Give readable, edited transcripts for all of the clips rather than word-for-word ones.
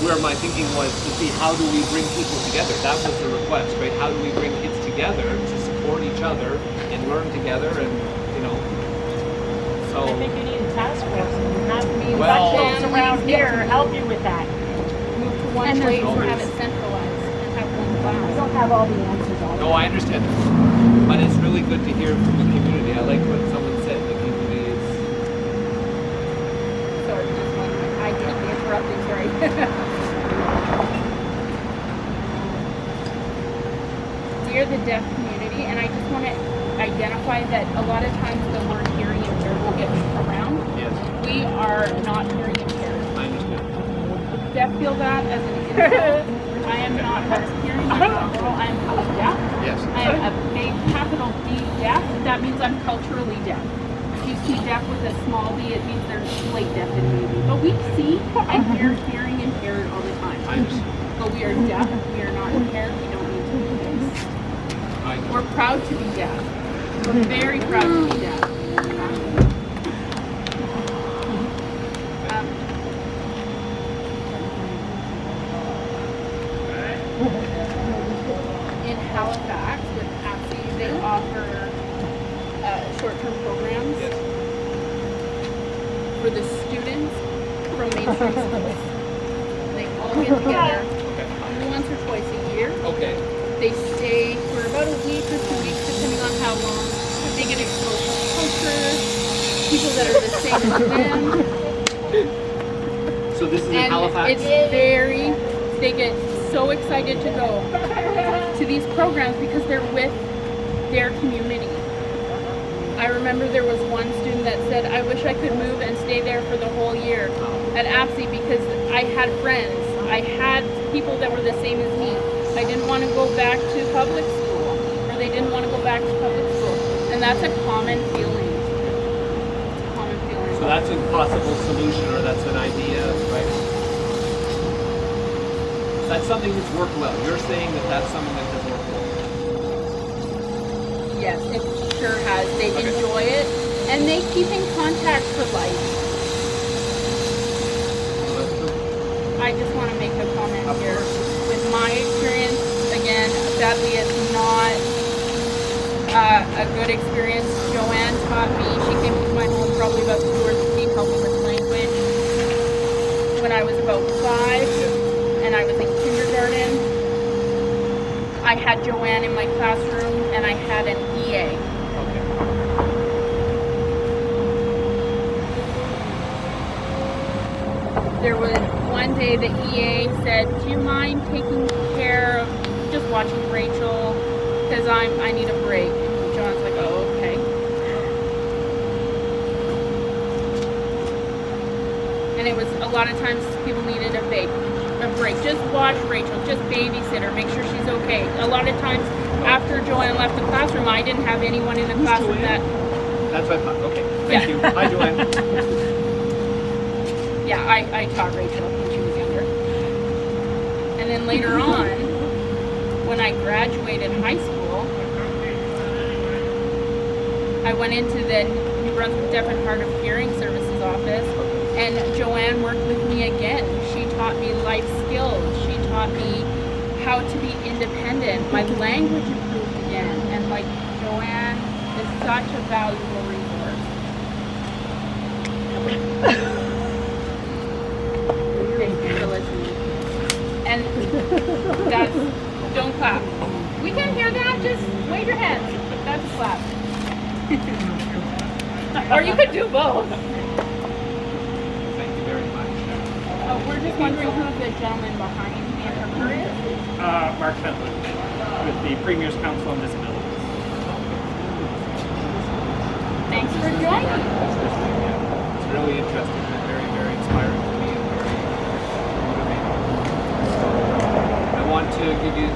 where my thinking was to see how do we bring people together. That was the request, right? How do we bring kids together to support each other and learn together, and so. I think you need a task force and have me Well, around here help you with that. Move to one place and have it centralized and have one I class. don't have all the answers all No, I understand that. But it's really good to hear from the community. I like what someone said, the community is. Sorry, I can't be interrupted, sorry. We are the deaf community, and I just want to identify that a lot of times the word hearing impaired will get around. Yes, We are not hearing impaired. I understand. Deaf feel that as an insult. I am not hard of hearing in general. I am fully deaf. Yes. I am a big capital D deaf. That means I'm culturally deaf. If you see deaf with a small d, it means they're slight deaf and maybe. But we see and hear hearing impaired all the time. I understand. But we are deaf. We are not impaired. We don't need to be this. We're proud to be deaf. We're very proud to be deaf. In Halifax, with APSI, they offer short-term programs Yes. for the students from mainstream schools. They all get together once or twice a year. Okay. They stay for about a week or 2 weeks, depending on how long. They get exposed to culture, people that are the same as them. So this is in And Halifax? it's they get so excited to go to these programs because they're with their community. I remember there was one student that said, I wish I could move and stay there for the whole year at APSI because I had friends. I had people that were the same as me. I didn't want to go back to public school, or they didn't want to go back to public school. And that's a common feeling. It's a common feeling. So that's a possible solution, or that's an idea, right? That's something that's worked well. You're saying that that's something that has worked well. Yes, it sure has. They enjoy it, and they keep in contact for life. Well, that's true. I just want to make a comment here. With my experience, again, sadly it's not a good experience. Joanne taught me, she came to my home probably about 2 or 3, helped me with language. When I was about 5 and I was in kindergarten, I had Joanne in my classroom and I had an EA. Okay. There was one day the EA said, do you mind taking care of just watching Rachel? Because I need a break. And John's like, oh, okay. And it was a lot of times people needed a break. Just watch Rachel, just babysit her, make sure she's okay. A lot of times after Joanne left the classroom, I didn't have anyone in the classroom that... That's what I thought. Okay. Thank you. Hi, Joanne. Yeah, I taught Rachel when she was younger. And then later on, when I graduated high school, I went into the New Brunswick Deaf and Hard of Hearing Services office, and Joanne worked with me again. She taught me life skills. She taught me how to be independent. My language improved again, and like Joanne is such a valuable resource. Thank you for listening. And that's, don't clap. We can hear that, just wave your hands. That's a clap. Or you could do both. Thank you very much. We're just wondering who the gentleman behind the interpreter is. Mark Fenton with the Premier's Council on Disabilities. Thanks for joining. It's really interesting and very, very inspiring to me and very motivating. So I want to give you,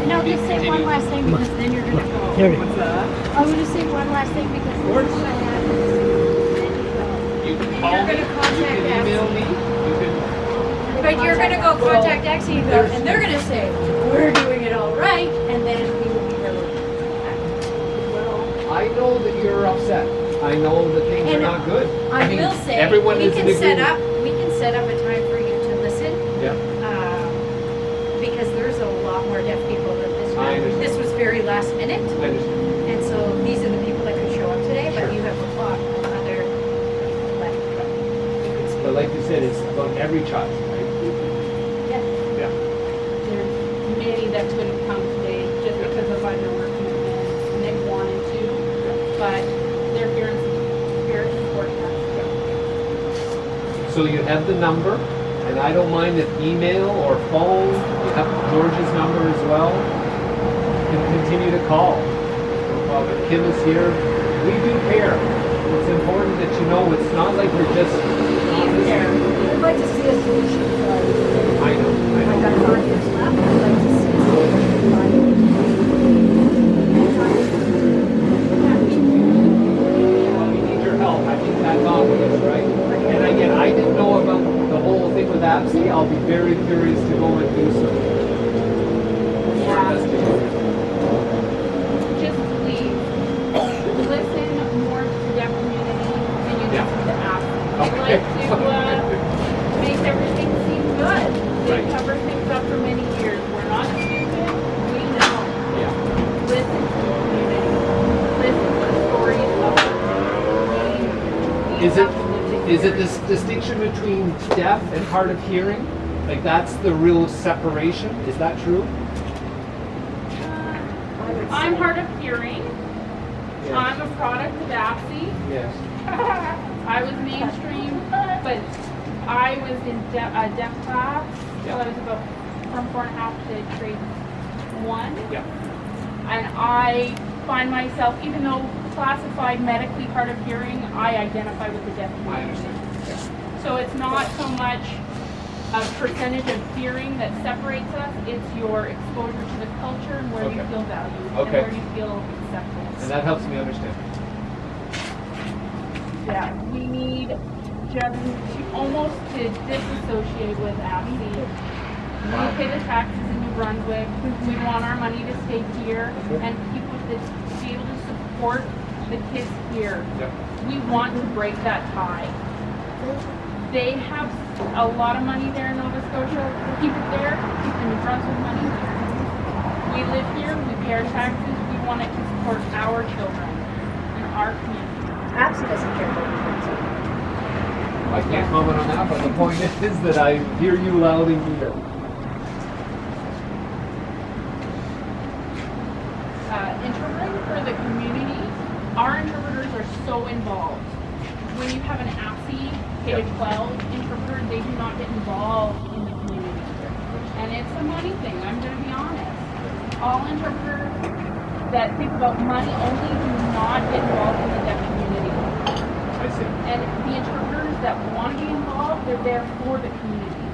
No, just say one last thing because then you're going to go. What's that? I want to say one last thing because this is what happens. You can call You're me, gonna contact you can email me, you can... But you're going to go contact Exie and they're going to say, we're doing it all right, and then we will be really Well, I know that you're upset. I know that things are And not good. I mean, will say, everyone we is can in set agreement. up a time for you to listen it. I understand. And so these are the people that could show up today, but Sure. you have a lot of other, like, But like you said, it's about every child, right? yeah. Yeah. There's many that couldn't come today just because of other work commitments. Nick wanted to, but they're here in spirit and supporting us. So you have the number, and I don't mind if email or phone, you have George's number as well. You can continue to call. No problem. Kim is here. We do care. It's important that you know it's not like we're just on this. I'd like to see a solution. I know. I got 5 years left. I'd like to see a solution. Well, we need your help. I think that's obvious, right? And again, I didn't know about the whole thing with APSI. I'll be very curious to go and do some more investigation. Just please listen more to the deaf community than you Yeah. listen to us. Okay. They like to make everything seem good. They Right. cover things up for many years. We're not stupid. We know. Yeah. Listen to the community. Listen to the stories of our community. Is it this distinction between deaf and hard of hearing? Like that's the real separation? Is that true? I'm hard of hearing. Yeah. I'm a product of APSI. Yes. I was mainstream, but I was in deaf class, so I was about from 4.5 to grade 1. Yeah. And I find myself, even though classified medically hard of hearing, I identify with the deaf I community. understand. So it's not so much a percentage of hearing that separates us, it's your exposure to the culture and where you Okay. feel valued Okay. and where you feel accepted. And that helps me understand. Yeah, we need just to almost to disassociate with APSI. Wow. We pay the taxes in New Brunswick. We want our money to stay here Okay. and people to be able to support the kids here. Yep. We want to break that tie. They have a lot of money there in Nova Scotia. Keep it there. Keep the New Brunswick money here. We live here. We pay our taxes. We want it to support our children and our community. Absolutely doesn't care about the I can't comment on that, but the point is that I hear you loud and clear. Interpreting for the community, our interpreters are so involved. When you have an APSI K-12 interpreter, they do not get involved in the community. And it's a money thing, I'm going to be honest. All interpreters that think about money only do not get involved in the deaf community. I see. And the interpreters that want to be involved, they're there for the community.